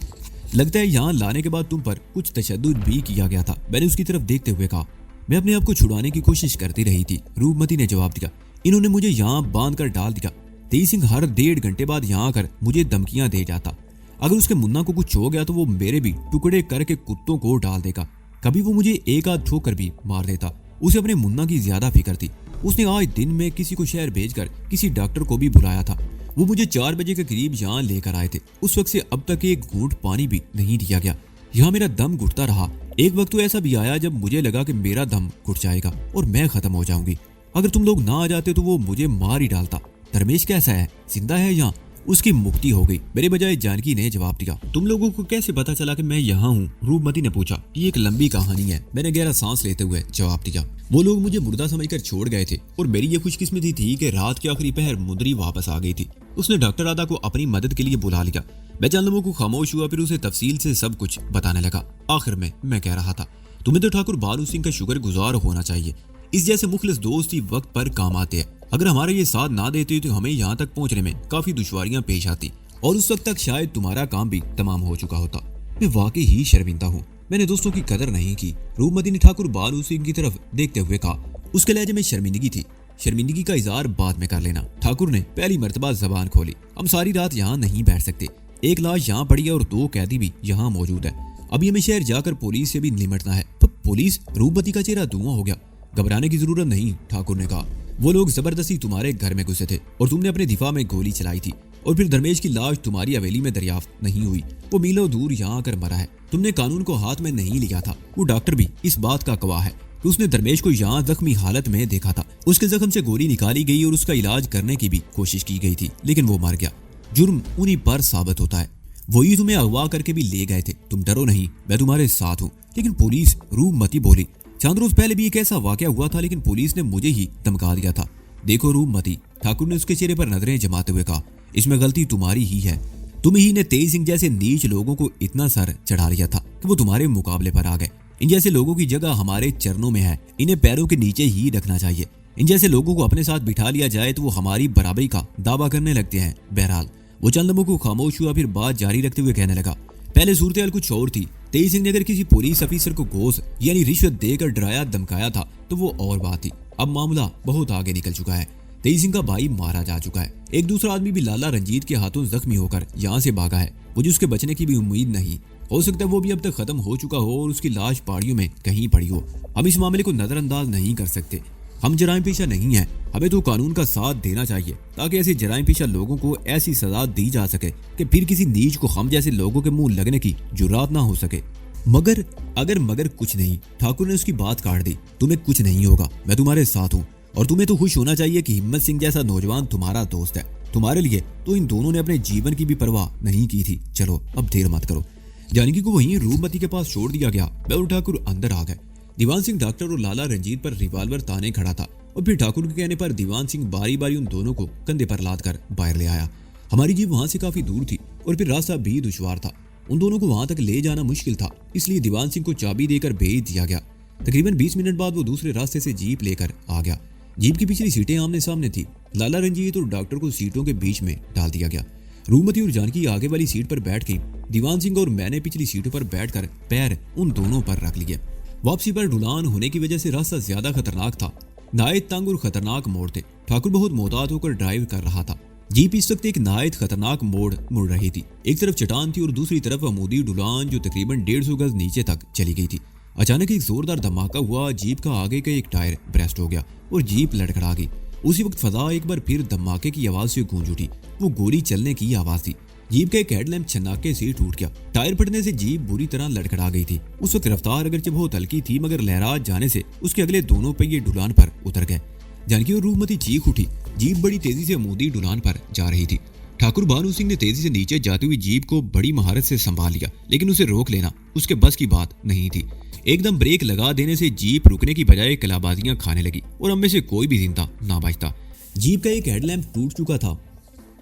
लगता है यहाँ लाने के बाद तुम पर कुछ तशद्दुद भी किया गया था। मैंने उसकी तरफ देखते हुए कहा। मैं अपने आप को छुड़ाने की कोशिश करती रही थी, रूपमती ने जवाब दिया। इन्होंने मुझे यहाँ बांध कर डाल दिया। तेज सिंह हर 1.5 घंटे बाद यहाँ आकर मुझे धमकियां दे जाता। अगर उसके मुन्ना को कुछ हो गया तो वो मेरे भी टुकड़े करके कुत्तों को डाल देगा। कभी वो मुझे एक आध ठोकर भी मार देता। उसे अपने मुन्ना की ज्यादा फिक्र थी। उसने आज दिन में किसी को शहर भेजकर किसी डॉक्टर को भी बुलाया था। वो मुझे 4 बजे के करीब यहाँ लेकर आए थे। उस वक्त से अब तक एक घूंट पानी भी नहीं दिया गया। यहाँ मेरा दम घुटता रहा। एक वक्त तो ऐसा भी आया जब मुझे लगा कि मेरा दम घुट जाएगा और मैं खत्म हो जाऊंगी। अगर तुम लोग ना आ जाते तो वो मुझे मार ही डालता। धर्मेश कैसा है, जिंदा है या उसकी मुक्ति हो गई? मेरे बजाय जानकी ने जवाब दिया। तुम लोगों को कैसे पता चला कि मैं यहाँ हूँ? रूपमती ने पूछा। ये एक लंबी कहानी है, मैंने गहरा सांस लेते हुए जवाब दिया। वो लोग मुझे मुर्दा समझकर छोड़ गए थे और मेरी ये खुशकिस्मती थी कि रात के आखिरी पहर मुंदरी वापस आ गई थी। उसने डॉक्टर राधा को अपनी मदद के लिए बुला लिया। मैं चंद लोगों को खामोश हुआ, फिर उसे तफसील से सब कुछ बताने लगा। आखिर में मैं कह रहा था, तुम्हें तो ठाकुर भानु सिंह का शुक्रगुजार होना चाहिए। इस जैसे मुखलिस दोस्त ही वक्त पर काम आते हैं। अगर हमारा ये साथ ना देते तो हमें यहाँ तक पहुँचने में काफी दुश्वारियां पेश आती और उस वक्त तक शायद तुम्हारा काम भी तमाम हो चुका होता। मैं वाकई ही शर्मिंदा हूँ, मैंने दोस्तों की कदर नहीं की। रूपमती ने ठाकुर भानु सिंह की तरफ देखते हुए कहा। उसके लहजे में शर्मिंदगी थी। शर्मिंदगी का इजहार बाद में कर लेना। ठाकुर ने पहली मर्तबा जबान खोली। हम सारी रात यहाँ नहीं बैठ सकते। एक लाश यहाँ पड़ी है और 2 कैदी भी यहाँ मौजूद है। अभी हमें शहर जाकर पुलिस से भी निमटना है। तो पुलिस? रूपमती का चेहरा धुआं हो गया। घबराने की जरूरत नहीं, ठाकुर ने कहा। वो लोग जबरदस्ती तुम्हारे घर में घुसे थे और तुमने अपने दिफा में गोली चलाई थी और फिर धर्मेश की लाश तुम्हारी हवेली में दरियाफ्त नहीं हुई। वो मीलों दूर यहाँ आकर मरा है। तुमने कानून को हाथ में नहीं लिया था। वो डॉक्टर भी इस बात का गवाह है कि उसने धर्मेश को यहाँ जख्मी हालत में देखा था। उसके जख्म से गोली निकाली गई और उसका इलाज करने की भी कोशिश की गई थी, लेकिन वो मर गया। जुर्म उन्हीं पर साबित होता है। वही तुम्हें अगवा करके भी ले गए थे। तुम डरो नहीं, मैं तुम्हारे साथ हूँ। लेकिन पुलिस? रूपमती बोली। 4 रोज पहले भी एक ऐसा वाकया हुआ था, लेकिन पुलिस ने मुझे ही धमका दिया था। देखो रूपमती, ठाकुर ने उसके चेहरे पर नजरें जमाते हुए कहा, इसमें गलती तुम्हारी ही है। तुम ही ने तेज सिंह जैसे नीच लोगों को इतना सर चढ़ा लिया था कि वो तुम्हारे मुकाबले पर आ गए। इन जैसे लोगों की जगह हमारे चरणों में है। इन्हें पैरों के नीचे ही रखना चाहिए। इन जैसे लोगों को अपने साथ बिठा लिया जाए तो वो हमारी बराबरी का दावा करने लगते हैं। बहरहाल वो चंद लम्हों को खामोश हुआ, फिर बात जारी रखते हुए कहने लगा, पहले सूरत हाल कुछ और थी। तेज सिंह ने अगर किसी पुलिस अफीसर को घोष यानी रिश्वत देकर डराया धमकाया था तो वो और बात थी, अब मामला बहुत आगे निकल चुका है। तेज सिंह का भाई मारा जा चुका है। एक दूसरा आदमी भी लाला रंजीत के हाथों जख्मी होकर यहाँ से भागा है। मुझे उसके बचने की भी उम्मीद नहीं। हो सकता है वो भी अब तक खत्म हो चुका हो और उसकी लाश पहाड़ियों में कहीं पड़ी हो। हम इस मामले को नजरअंदाज नहीं कर सकते। हम जराइम पेशा नहीं है, हमें तो कानून का साथ देना चाहिए ताकि ऐसे जराइम पेशा लोगों को ऐसी सजा दी जा सके कि फिर किसी नीच को हम जैसे लोगों के मुंह लगने की जुर्रात ना हो सके। मगर कुछ नहीं। ठाकुर ने उसकी बात काट दी। तुम्हें कुछ नहीं होगा, मैं तुम्हारे साथ हूँ। और तुम्हें तो खुश होना चाहिए कि हिम्मत सिंह जैसा नौजवान तुम्हारा दोस्त है। तुम्हारे लिए तो इन दोनों ने अपने जीवन की भी परवाह नहीं की थी। चलो अब देर मत करो। जानकी को वहीं रूपमती के पास छोड़ दिया गया। मैं और ठाकुर अंदर आ गए। दीवान सिंह डॉक्टर और लाला रंजीत पर रिवाल्वर ताने खड़ा था और फिर ठाकुर के कहने पर दीवान सिंह बारी बारी उन दोनों को कंधे पर लाद कर बाहर ले आया। हमारी जीप वहां से काफी दूर थी और फिर रास्ता भी दुश्वार था। उन दोनों को वहां तक ले जाना मुश्किल था, इसलिए दीवान सिंह को चाबी देकर भेज दिया गया। तकरीबन 20 मिनट बाद वो दूसरे रास्ते से जीप लेकर आ गया। जीप की पिछली सीटें आमने सामने थी। लाला रंजीत और डॉक्टर को सीटों के बीच में डाल दिया गया। रूपमती और जानकी आगे वाली सीट पर बैठ गई। दीवान सिंह और मैंने पिछली सीटों पर बैठकर पैर उन दोनों पर रख लिए। वापसी पर ढुलान होने की वजह से रास्ता ज्यादा खतरनाक था। नायत तंग और खतरनाक मोड़ थे। ठाकुर बहुत मोहतात होकर ड्राइव कर रहा था। जीप इस वक्त एक नायत खतरनाक मोड़ मुड़ रही थी। एक तरफ चट्टान थी और दूसरी तरफ अमूदी ढुलान जो तकरीबन 150 गज नीचे तक चली गई थी। अचानक एक जोरदार धमाका हुआ। जीप का आगे का एक टायर ब्रेस्ट हो गया और जीप लड़खड़ा गई। उसी वक्त फजा एक बार फिर धमाके की आवाज से गूंज उठी। वो गोली चलने की आवाज थी। जीप का एक हेडलैम्प छन्नाके से टूट गया। टायर फटने से जीप बुरी तरह लड़खड़ा गई थी। उस वक्त रफ्तार अगरचे बहुत हल्की थी, मगर लहरा जाने से उसके अगले दोनों पहिए ढुलान पर उतर गए। जानकी और रूपमती चीख उठी। जीप बड़ी तेजी से अमूदी ढुलान पर जा रही थी। ठाकुर भानु सिंह ने तेजी से नीचे जाती हुई जीप को बड़ी महारत से संभाल लिया, लेकिन उसे रोक लेना उसके बस की बात नहीं थी। एकदम ब्रेक लगा देने से जीप रुकने की बजाय कलाबाजियां खाने लगी और हम में से कोई भी जिंदा ना बचता। जीप का एक हेडलैम्प टूट चुका था।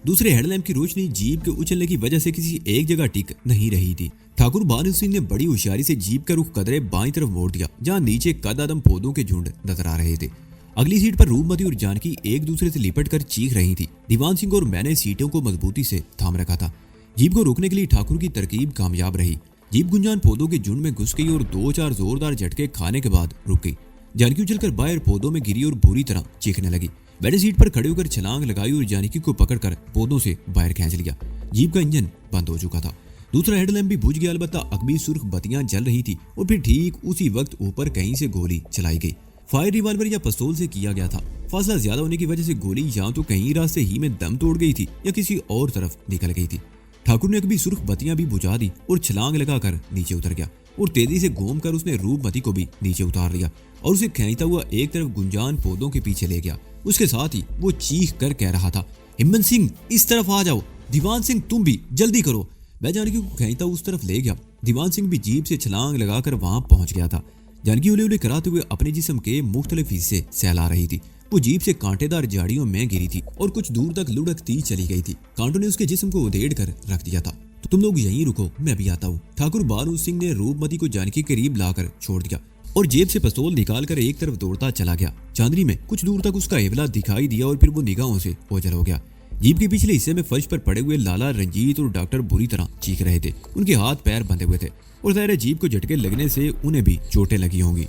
दूसरे हेडलैम्प की रोशनी जीप के उछलने की वजह से किसी एक जगह टिक नहीं रही थी। ठाकुर भानु सिंह ने बड़ी होशियारी से जीप का रुख कदरे बाईं तरफ मोड़ दिया, जहां नीचे कदआदम पौधों के झुंड नजर आ रहे थे। अगली सीट पर रूपमती और जानकी एक दूसरे से लिपट कर चीख रही थी। दीवान सिंह और मैंने सीटों को मजबूती से थाम रखा था। जीप को रोकने के लिए ठाकुर की तरकीब कामयाब रही। जीप गुंजान पौधों के झुंड में घुस गई और 2-4 जोरदार झटके खाने के बाद रुक गई। जानकी उछलकर बाहर पौधों में गिरी और बुरी तरह चीखने लगी। मैंने सीट पर खड़े होकर छलांग लगाई और जानकी को पकड़कर पौधों से बाहर खींच लिया। जीप का इंजन बंद हो चुका था। दूसरा हेडलैम्प भी बुझ गया, अलबत्ता अगबी सुर्ख बत्तियां जल रही थी और फिर ठीक उसी वक्त ऊपर कहीं से गोली चलाई गई। फायर रिवाल्वर या पिस्तौल से किया गया था। फासला ज्यादा होने की वजह से गोली या तो कहीं रास्ते ही में दम तोड़ गई थी या किसी और तरफ निकल गई थी। ठाकुर ने अगबी सुर्ख बत्तियां भी बुझा दी और छलांग लगाकर नीचे उतर गया और तेजी से घूम कर उसने रूपमती को भी नीचे उतार लिया और उसे खींचता हुआ एक तरफ गुंजान पौधों के पीछे ले गया। उसके साथ ही वो चीख कर कह रहा था, हिम्मत सिंह इस तरफ आ जाओ, दीवान सिंह तुम भी जल्दी करो। मैं जानकी को खींचता उस तरफ ले गया। दीवान सिंह भी जीप से छलांग लगाकर वहां पहुंच गया था। जानकी उले उले कराते हुए अपने जिस्म के मुख्तलिफ हिस्से सहला रही थी। वो जीप से कांटेदार झाड़ियों में गिरी थी और कुछ दूर तक लुढ़कती चली गई थी। कांटों ने उसके जिस्म को उधेड़ कर रख दिया था। तो तुम लोग यहीं रुको, मैं भी आता हूँ। ठाकुर भानु सिंह ने रूपमती को जानकी के करीब लाकर छोड़ दिया और जेब से पिस्तौल निकालकर एक तरफ दौड़ता चला गया। चांदनी में कुछ दूर तक उसका एवला दिखाई दिया और फिर वो निगाहों से ओझल हो गया। जीप के पिछले हिस्से में फर्श पर पड़े हुए लाला रंजीत और डॉक्टर बुरी तरह चीख रहे थे। उनके हाथ पैर बंधे हुए थे और ज़ाहिर जीप को झटके लगने से उन्हें भी चोटें लगी होंगी।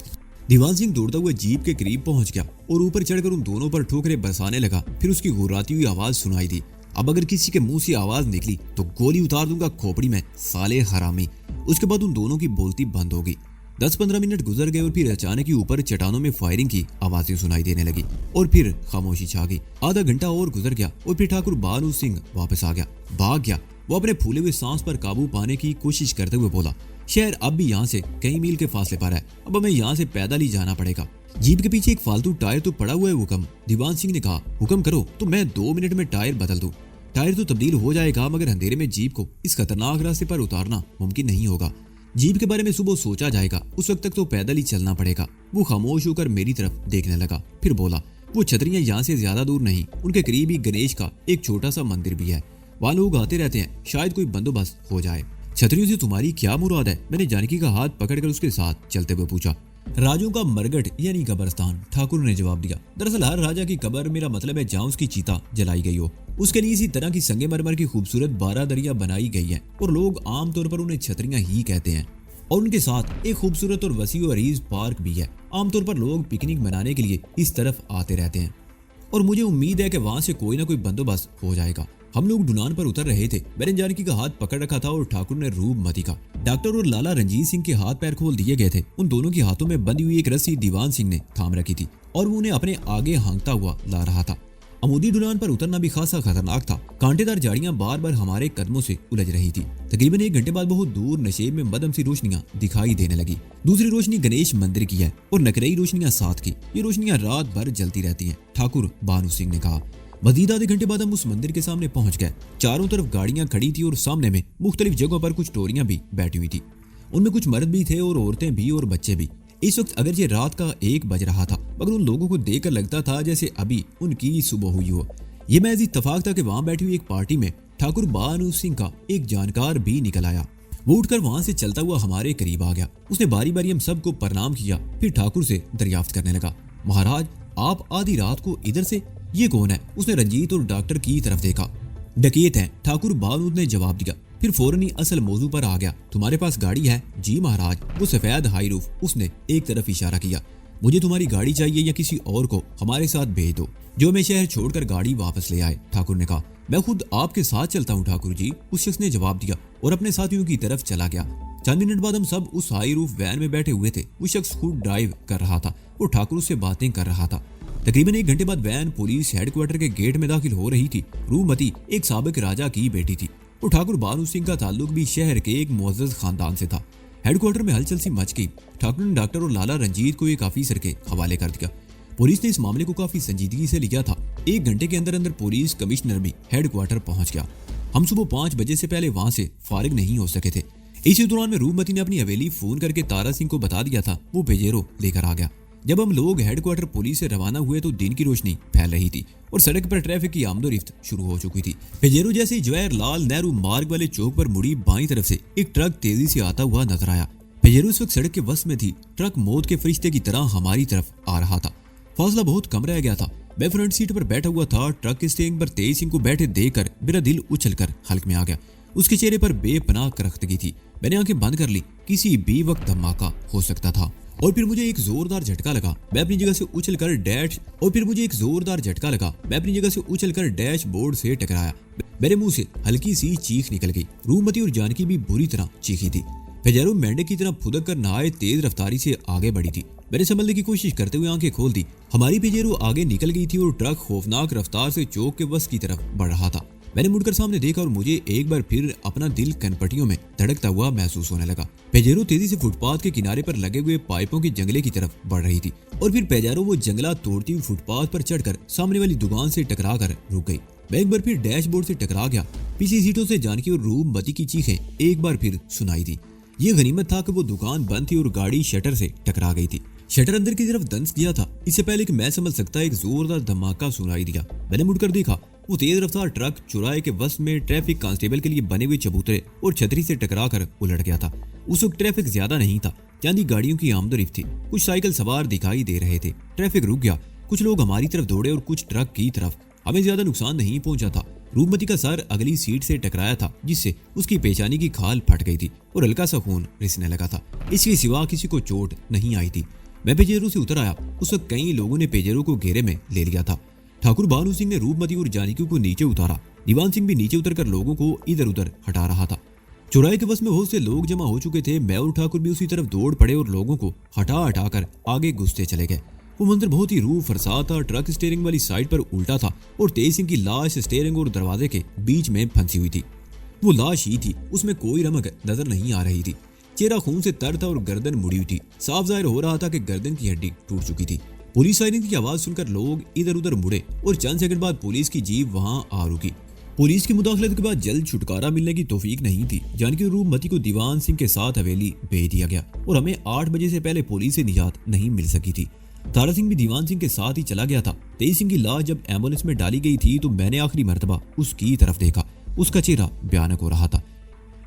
दीवान सिंह दौड़ता हुआ जीप के करीब पहुंच गया और ऊपर चढ़कर उन दोनों पर ठोकरें बरसाने लगा। फिर उसकी गुर्राती हुई आवाज सुनाई दी, अब अगर किसी के मुंह से आवाज निकली तो गोली उतार दूंगा खोपड़ी में, साले हरामी। उसके बाद उन दोनों की बोलती बंद हो गई। 10-15 मिनट गुजर गए और फिर अचानक ही ऊपर चट्टानों में फायरिंग की आवाजें सुनाई देने लगी और फिर खामोशी छा गई। आधा घंटा और गुजर गया और फिर ठाकुर भानु सिंह वापस आ गया, भाग गया। वो अपने फूले हुए सांस पर काबू पाने की कोशिश करते हुए बोला, शहर अब भी यहाँ से कई मील के फासले पर है, अब हमें यहाँ से पैदल ही जाना पड़ेगा। जीप के पीछे एक फालतू टायर तो पड़ा हुआ है हुक्म। दीवान सिंह ने कहा, हुक्म करो तो मैं 2 मिनट में टायर बदल दूं। टायर तो तब्दील हो जाएगा, मगर अंधेरे में जीप को इस खतरनाक रास्ते पर उतारना मुमकिन नहीं होगा। जीप के बारे में सुबह सोचा जाएगा, उस वक्त तक तो पैदल ही चलना पड़ेगा। वो खामोश होकर मेरी तरफ देखने लगा, फिर बोला, वो छतरियां यहाँ से ज्यादा दूर नहीं, उनके करीब ही गणेश का एक छोटा सा मंदिर भी है, वहाँ लोग आते रहते हैं, शायद कोई बंदोबस्त हो जाए। छतरियों से तुम्हारी क्या मुराद है? मैंने जानकी का हाथ पकड़कर उसके साथ चलते हुए पूछा। राजों का मरगट यानी कब्रस्तान, ठाकुर ने जवाब दिया। दरअसल हर राजा की कब्र मेरा मतलब है जहाँ उसकी चीता जलाई गई हो। उसके लिए इसी तरह की संगमरमर की खूबसूरत 12 दरिया बनाई गई है और लोग आमतौर पर उन्हें छतरियां ही कहते हैं। और उनके साथ एक खूबसूरत और वसी और अरीज पार्क भी है। आमतौर पर लोग पिकनिक मनाने के लिए इस तरफ आते रहते हैं और मुझे उम्मीद है कि वहां से कोई ना कोई बंदोबस्त हो जाएगा। हम लोग डुनान पर उतर रहे थे। मैंने जानकी का हाथ पकड़ रखा था और ठाकुर ने रूपमती का। डॉक्टर और लाला रंजीत सिंह के हाथ पैर खोल दिए गए थे। उन दोनों के हाथों में बंधी हुई एक रस्सी दीवान सिंह ने थाम रखी थी और वो उन्हें अपने आगे हाँकता हुआ ला रहा था। अमूदी डुनान पर उतरना भी खासा खतरनाक था। कांटेदार झाड़ियां बार बार हमारे कदमों से उलझ रही थी। तकरीबन 1 घंटे बाद बहुत दूर नशेब में मदम सी रोशनियां दिखाई देने लगी। दूसरी रोशनी गणेश मंदिर की है और नकरई रोशनियां साथ की। ये रोशनियां रात भर जलती रहती हैं, ठाकुर बानू सिंह ने कहा। मजीद आधे घंटे बाद हम उस मंदिर के सामने पहुंच गए। चारों तरफ गाड़ियां खड़ी थी और सामने में मुख्तलिफ जगहों पर कुछ टोरियां भी बैठी हुई थी। उनमें कुछ मर्द भी थे और औरतें भी और बच्चे भी। इस वक्त अगर ये रात का 1 बज रहा था, मगर उन लोगों को देखकर लगता था जैसे अभी उनकी सुबह हुई हो। ये महज इत्तफाक था कि वहां बैठी हुई एक पार्टी में ठाकुर बानू सिंह का एक जानकार भी निकल आया। वो उठकर वहां से चलता हुआ हमारे करीब आ गया। उसने बारी बारी हम सबको प्रणाम किया, फिर ठाकुर से दरियाफ्त करने लगा, महाराज आप आधी रात को इधर से? ये कौन है? उसने रंजीत और डॉक्टर की तरफ देखा। डकैत हैं, ठाकुर बानू ने जवाब दिया। फिर फौरन ही असल मौजू पर आ गया। तुम्हारे पास गाड़ी है? जी महाराज। वो सफेद हाई रूफ, उसने एक तरफ इशारा किया। मुझे तुम्हारी गाड़ी चाहिए या किसी और को हमारे साथ भेज दो जो मैं शहर छोड़कर गाड़ी वापस ले आए, ठाकुर ने कहा। मैं खुद आपके साथ चलता हूँ ठाकुर जी, उस शख्स ने जवाब दिया और अपने साथियों की तरफ चला गया। चंद मिनट बाद हम सब उस हाई रूफ वैन में बैठे हुए थे। वो शख्स खुद ड्राइव कर रहा था और ठाकुर उससे बातें कर रहा था। तकरीबन 1 घंटे बाद वैन पुलिस हेडक्वार्टर के गेट में दाखिल हो रही थी। रूपमती एक साबिक राजा की बेटी थी और ठाकुर बानू सिंह का ताल्लुक भी शहर के एक मुअज़्ज़ज़ खानदान से था। हेडक्वार्टर में हलचल सी मच गई। ठाकुर ने डॉक्टर और लाला रंजीत को एक ऑफिसर के हवाले कर दिया। पुलिस ने इस मामले को काफी संजीदगी से लिया था। 1 घंटे के अंदर अंदर पुलिस कमिश्नर भी हेडक्वार्टर पहुंच गया। हम सुबह 5 बजे से पहले वहां से फारिग नहीं हो सके थे। इसी दौरान में रूपमती ने अपनी हवेली फोन करके तारा सिंह को बता दिया था। वो पेजेरो लेकर आ गया। जब हम लोग हेडक्वार्टर पुलिस से रवाना हुए तो दिन की रोशनी फैल रही थी और सड़क पर ट्रैफिक की आमदोरफ्त शुरू हो चुकी थी। पेजेरो जैसे जवाहरलाल नेहरू मार्ग वाले चौक पर मुड़ी बाईं तरफ से एक ट्रक तेजी से आता हुआ नजर आया। पेजेरो इस वक्त सड़क के वश में थी। ट्रक मौत के फरिश्ते की तरह हमारी तरफ आ रहा था। फासला बहुत कम रह गया था। मैं फ्रंट सीट पर बैठा हुआ था। ट्रक के स्टीयरिंग पर तेज सिंह को बैठे देखकर मेरा दिल उछलकर हल्क में आ गया। उसके चेहरे पर बेपनाह करख्तगी थी। मैंने आंखें बंद कर ली। किसी भी वक्त धमाका हो सकता था। और फिर मुझे एक जोरदार झटका लगा। मैं अपनी जगह से उछलकर डैशबोर्ड से टकराया। मेरे मुंह से हल्की सी चीख निकल गई। रूपमती और जानकी भी बुरी तरह चीखी थी। पेजेरो मेंढक की तरह फुदक कर नहाए तेज रफ्तारी से आगे बढ़ी थी। मैंने संभलने की कोशिश करते हुए आंखें खोल दी। हमारी पेजेरो आगे निकल गई थी और ट्रक खौफनाक रफ्तार से चौक के वश की तरफ बढ़ रहा था। मैंने मुड़कर सामने देखा और मुझे एक बार फिर अपना दिल कनपटियों में धड़कता हुआ महसूस होने लगा। पेजेरो तेजी से फुटपाथ के किनारे पर लगे हुए पाइपों के जंगले की तरफ बढ़ रही थी और फिर पेजेरो वो जंगला तोड़ती हुई फुटपाथ पर चढ़कर सामने वाली दुकान से टकरा कर रुक गई। मैं एक बार फिर डैशबोर्ड से टकरा गया। पीछे सीटों से जानकी और रूपमती की चीखें एक बार फिर सुनाई दी। ये गनीमत था कि वो दुकान बंद थी और गाड़ी शटर से टकरा गई थी। शटर अंदर की तरफ दंस गया था। इससे पहले कि मैं समझ सकता एक जोरदार धमाका सुनाई दिया। मैंने मुड़कर देखा। वो तेज रफ्तार ट्रक चौराहे के वश में ट्रैफिक कांस्टेबल के लिए बने हुए चबूतरे और छतरी से टकरा कर उलट गया था। उस वक्त ट्रैफिक ज्यादा नहीं था। चांदी गाड़ियों की आमदोरफ्त थी। कुछ साइकिल सवार दिखाई दे रहे थे। ट्रैफिक रुक गया। कुछ लोग हमारी तरफ दौड़े और कुछ ट्रक की तरफ। हमें ज्यादा नुकसान नहीं पहुंचा था। रूपमती का सर अगली सीट से टकराया था जिससे उसकी पेशानी की खाल फट गई थी और हल्का सा खून रिसने लगा था। इसके सिवा किसी को चोट नहीं आई थी। मैं पेजेरो से उतर आया। उस वक्त कई लोगों ने पेजेरो को घेरे में ले लिया था। ठाकुर बानू सिंह ने रूपमती और जानकी को नीचे उतारा। दीवान सिंह भी नीचे उतरकर लोगों को इधर उधर हटा रहा था। चौराहे के बस में बहुत से लोग जमा हो चुके थे। मैं और ठाकुर भी उसी तरफ दौड़ पड़े और लोगों को हटा हटा कर आगे घुसते चले गए। वो मंजर बहुत ही रूह फरसा था। ट्रक स्टीयरिंग वाली साइड पर उल्टा था और तेज सिंह की लाश स्टीयरिंग और दरवाजे के बीच में फंसी हुई थी। वो लाश ही थी, उसमें कोई रमक नजर नहीं आ रही थी। चेहरा खून से तर था और गर्दन मुड़ी हुई थी। साफ जाहिर हो रहा था कि गर्दन की हड्डी टूट चुकी थी। पुलिस सायरन की आवाज सुनकर लोग इधर उधर मुड़े और चंद सेकंड बाद पुलिस की जीप वहां आ रुकी। पुलिस की मुदाखलत के बाद जल्द छुटकारा मिलने की तौफीक नहीं थी। जानकी और रूपमती को दीवान सिंह के साथ हवेली भेज दिया गया और हमें 8 बजे से पहले पुलिस से निजात नहीं मिल सकी थी। तारा सिंह भी दीवान सिंह के साथ ही चला गया था। तेज सिंह की लाश जब एम्बुलेंस में डाली गई थी तो मैंने आखिरी मर्तबा उसकी तरफ देखा। उसका चेहरा भयानक हो रहा था।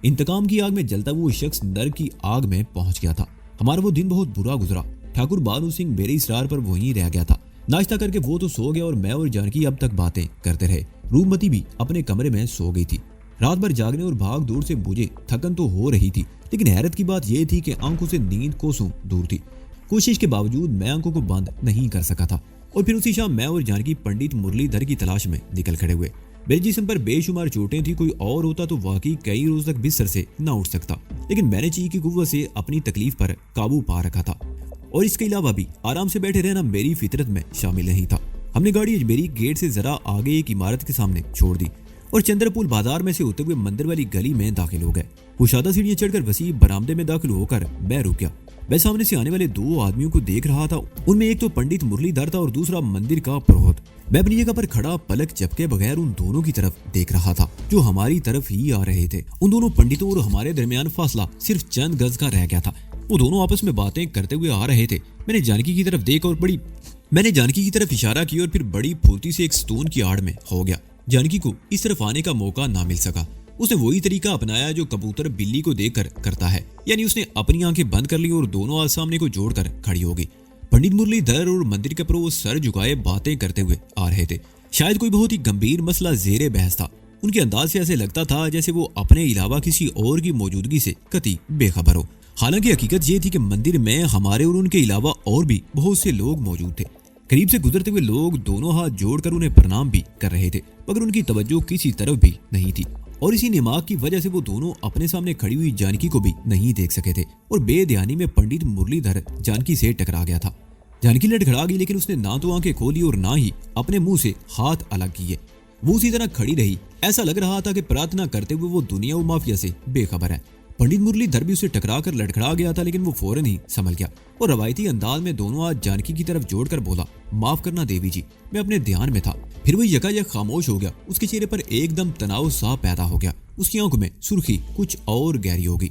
इंतकाम की आग में जलता हुआ शख्स नर की आग में पहुंच गया था। हमारा वो दिन बहुत बुरा गुजरा। ठाकुर बानू सिंह मेरे इसरार पर वहीं रह गया था। नाश्ता करके वो तो सो गया और मैं और जानकी अब तक बातें करते रहे। रूपमती भी अपने कमरे में सो गई थी। रात भर जागने और भाग दौड़ से मुझे थकन तो हो रही थी, लेकिन हैरत की बात यह थी कि आंखों से नींद कोसों दूर थी। कोशिश के बावजूद मैं आंखों को बंद नहीं कर सका था। और फिर उसी शाम मैं और जानकी पंडित मुरलीधर की तलाश में निकल खड़े हुए। मेरे जिस्म पर बेशुमार चोटें थी, कोई और होता तो वाकई कई रोज तक बिस्तर से न उठ सकता, लेकिन मैंने ची की कुव्वत से अपनी तकलीफ पर काबू पा रखा था। और इसके अलावा भी आराम से बैठे रहना मेरी फितरत में शामिल नहीं था। हमने गाड़ी अजमेरी गेट से जरा आगे एक इमारत के सामने छोड़ दी और चंद्रपुल बाजार में से होते हुए मंदिर वाली गली में दाखिल हो गए। कुशादा सीढ़ियां चढ़कर वसी बरामदे में दाखिल होकर मैं रुक गया। मैं सामने से आने वाले दो आदमियों को देख रहा था। उनमें एक तो पंडित मुरलीधर था और दूसरा मंदिर का पुरोहित। मैं अपनी जगह पर खड़ा पलक झपके बगैर उन दोनों की तरफ देख रहा था जो हमारी तरफ ही आ रहे थे। उन दोनों पंडितों और हमारे दरमियान फासला सिर्फ चंद गज का रह गया था। वो दोनों आपस में बातें करते हुए आ रहे थे। मैंने जानकी की तरफ इशारा किया और फिर बड़ी फुर्ती से एक स्टोन की आड़ में हो गया। जानकी को इस तरफ आने का मौका ना मिल सका। उसने वही तरीका अपनाया जो कबूतर बिल्ली को देखकर करता है, यानी उसने अपनी आंखें बंद कर ली और दोनों हाथ सामने को जोड़कर खड़ी हो गई। पंडित मुरलीधर और मंदिर के पुरोहित सर झुकाए बातें करते हुए आ रहे थे। शायद कोई बहुत ही गंभीर मसला जेरे बहस था। उनके अंदाज से ऐसे लगता था जैसे वो अपने अलावा किसी और की मौजूदगी से कतई बेखबर हो। हालांकि हकीकत ये थी कि मंदिर में हमारे और उनके अलावा और भी बहुत से लोग मौजूद थे। करीब से गुजरते हुए लोग दोनों हाथ जोड़कर उन्हें प्रणाम भी कर रहे थे, मगर उनकी तवज्जो किसी तरफ भी नहीं थी। और इसी निमाक की वजह से वो दोनों अपने सामने खड़ी हुई जानकी को भी नहीं देख सके थे और बेध्यानी में पंडित मुरलीधर जानकी से टकरा गया था। जानकी लड़खड़ा गई, लेकिन उसने ना तो आंखें खोली और ना ही अपने मुंह से हाथ अलग किए। वो उसी तरह खड़ी रही। ऐसा लग रहा था कि प्रार्थना करते हुए वो दुनिया व माफिया से बेखबर है। पंडित मुरलीधर भी उसे टकरा कर लड़खड़ा गया था, लेकिन वो फौरन ही संभल गया और रवायती अंदाज में दोनों हाथ जानकी की तरफ जोड़कर बोला, माफ करना देवी जी, मैं अपने ध्यान में था। फिर वो यकायक खामोश हो गया। उसके चेहरे पर एकदम तनाव सा पैदा हो गया। उसकी आंखों में सुर्खी कुछ और गहरी हो गई।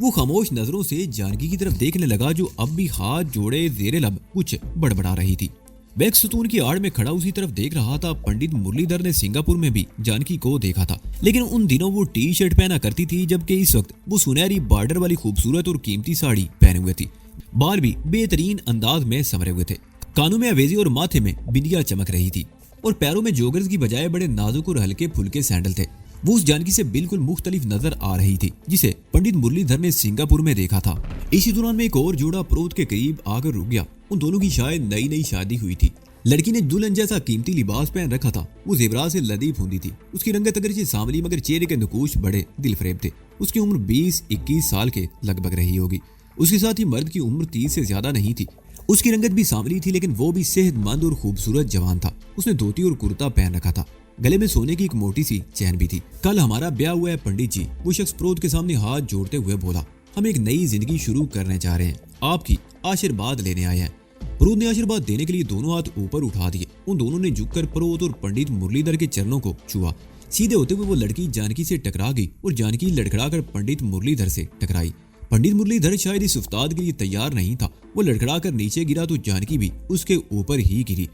वो खामोश नजरों से जानकी की तरफ देखने लगा जो अब भी हाथ जोड़े जेरे लब कुछ बड़बड़ा रही थी। वह एक सतून की आड़ में खड़ा उसी तरफ देख रहा था। पंडित मुरलीधर ने सिंगापुर में भी जानकी को देखा था, लेकिन उन दिनों वो टी शर्ट पहना करती थी, जबकि इस वक्त वो सुनहरी बॉर्डर वाली खूबसूरत और कीमती साड़ी पहने हुए थी। बाल भी बेहतरीन अंदाज में संवरे हुए थे। कानों में अवेजी और माथे में बिंदिया चमक रही थी और पैरों में जोगर्स की बजाय बड़े नाजुक और हल्के फुल्के सैंडल थे। वो उस जानकी से बिल्कुल मुख्तलिफ नजर आ रही थी जिसे पंडित मुरलीधर ने सिंगापुर में देखा था। इसी दौरान में एक और जोड़ा पुरोहित के करीब आकर रुक गया। उन दोनों की शायद नई नई शादी हुई थी। लड़की ने दुल्हन जैसा कीमती लिबास पहन रखा था। वो जेवरात से लदी फूंदी थी। उसकी रंगत अगरचे सांवली, मगर चेहरे के नकूश बड़े दिलफरेब थे। उसकी उम्र 20-21 साल के लगभग रही होगी। उसके साथ ही मर्द की उम्र 30 से ज्यादा नहीं थी। उसकी रंगत भी सांवली थी, लेकिन वो भी सेहतमंद और खूबसूरत जवान था। उसने धोती और कुर्ता पहन रखा था। गले में सोने की एक मोटी सी चैन भी थी। कल हमारा ब्याह हुआ है पंडित जी, वो शख्स पुरोहित के सामने हाथ जोड़ते हुए बोला। हम एक नई जिंदगी शुरू करने जा रहे हैं, आपकी आशीर्वाद लेने आए हैं। पुरोहित ने आशीर्वाद देने के लिए दोनों हाथ ऊपर उठा दिए। उन दोनों ने झुककर पुरोहित और पंडित मुरलीधर के चरणों को छुआ। सीधे होते हुए वो लड़की जानकी से टकरा गई और जानकी लड़खड़ाकर पंडित मुरलीधर से टकराई। पंडित मुरलीधर शायद इस उस्ताद के लिए तैयार नहीं था। वो लड़खड़ाकर नीचे गिरा तो जानकी भी उसके ऊपर ही गिरी।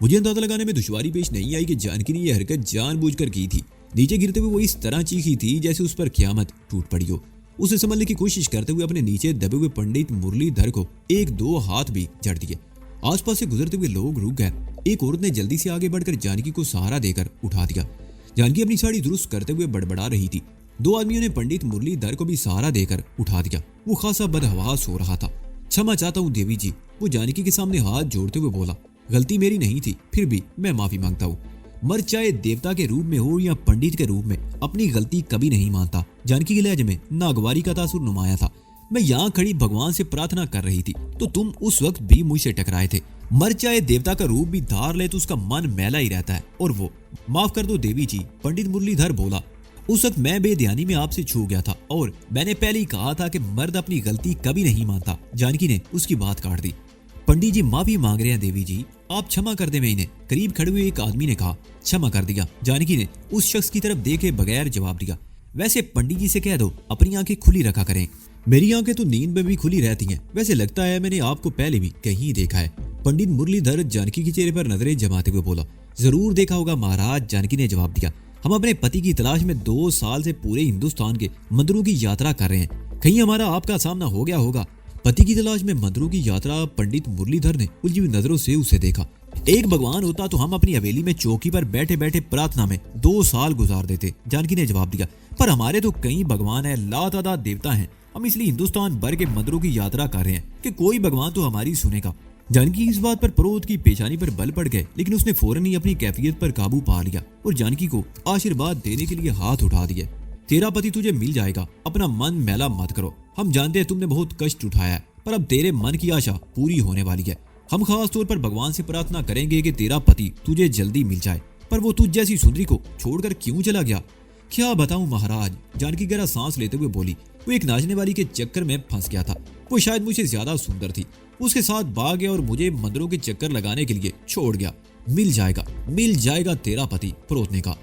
मुझे अंदाजा लगाने में दुश्वारी पेश नहीं आई कि जानकी ने यह हरकत जानबूझकर की थी। नीचे गिरते हुए वो इस तरह चीखी थी जैसे उस पर क़यामत टूट पड़ी हो। उसे संभलने की कोशिश करते हुए अपने नीचे दबे हुए पंडित मुरलीधर को 1-2 हाथ भी जड़ दिए। आसपास से गुजरते हुए लोग रुक गए। एक औरत ने जल्दी से आगे बढ़कर जानकी को सहारा देकर उठा दिया। जानकी अपनी साड़ी दुरुस्त करते हुए बड़बड़ा रही थी। 2 आदमियों ने पंडित मुरलीधर को भी सहारा देकर उठा दिया। वो खासा बदहवास हो रहा था। क्षमा चाहता हूँ देवी जी, वो जानकी के सामने हाथ जोड़ते हुए बोला। गलती मेरी नहीं थी, फिर भी मैं माफी मांगता हूँ। मर चाहे देवता के रूप में हो या पंडित के रूप में, अपनी गलती कभी नहीं मानता। जानकी के लहजे में नागवारी का तासुर नुमाया था। मैं यहाँ खड़ी भगवान से प्रार्थना कर रही थी तो तुम उस वक्त भी मुझसे टकराए थे। मर चाहे देवता का रूप भी धार ले तो उसका मन मैला ही रहता है। और वो माफ कर दो देवी जी, पंडित मुरलीधर बोला। उस वक्त मैं बेध्यानी में आपसे छू गया था और मैंने पहले ही कहा था कि मर्द अपनी गलती कभी नहीं मानता। जानकी ने उसकी बात काट दी। पंडित जी माफी मांग रहे हैं देवी जी, आप क्षमा कर दे। मैं इन्हें करीब खड़े हुए एक आदमी ने कहा। क्षमा कर दिया, जानकी ने उस शख्स की तरफ देखे बगैर जवाब दिया। वैसे पंडित जी से कह दो अपनी आंखें खुली रखा करें। मेरी आंखें तो नींद में भी खुली रहती हैं। वैसे लगता है मैंने आपको पहले भी कहीं देखा है। पंडित मुरलीधर जानकी के चेहरे पर नजरें जमाते हुए बोला। जरूर देखा होगा महाराज, जानकी ने जवाब दिया। हम अपने पति की तलाश में 2 साल से पूरे हिंदुस्तान के मंदिरों की यात्रा कर रहे हैं। कहीं हमारा आपका सामना हो गया होगा। पति की तलाश में मंदिरों की यात्रा। पंडित मुरलीधर ने उलझी हुई नजरों से उसे देखा। एक भगवान होता तो हम अपनी हवेली में चौकी पर बैठे बैठे प्रार्थना में 2 साल गुजार देते, जानकी ने जवाब दिया। पर हमारे तो कई भगवान है, लातादाद देवता हैं। हम इसलिए हिंदुस्तान भर के मंदिरों की यात्रा कर रहे हैं कि कोई भगवान तो हमारी सुनेगा। जानकी इस बात पर क्रोध की पेशानी पर बल पड़ गए, लेकिन उसने फौरन ही अपनी कैफियत पर काबू पा लिया और जानकी को आशीर्वाद देने के लिए हाथ उठा दिए। तेरा पति तुझे मिल जाएगा, अपना मन मैला मत करो। हम जानते हैं तुमने बहुत कष्ट उठाया है, पर अब तेरे मन की आशा पूरी होने वाली है। हम खास तौर पर भगवान से प्रार्थना करेंगे कि तेरा पति तुझे जल्दी मिल जाए। पर वो तुझ जैसी सुंदरी को छोड़कर क्यों चला गया? क्या बताऊं महाराज, जानकी गहरा सांस लेते हुए बोली। वो एक नाचने वाली के चक्कर में फंस गया था। वो शायद मुझे ज्यादा सुंदर थी, उसके साथ भाग गया और मुझे मंदिरों के चक्कर लगाने के लिए छोड़ गया। मिल जाएगा तेरा पति, प्रोत ने कहा।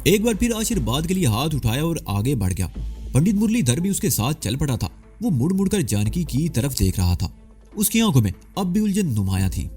एक बार फिर आशीर्वाद के लिए हाथ उठाया और आगे बढ़ गया। पंडित मुरलीधर भी उसके साथ चल पड़ा था। वो मुड़ मुड़ कर जानकी की तरफ देख रहा था। उसकी आंखों में अब भी उलझन नुमाया थी।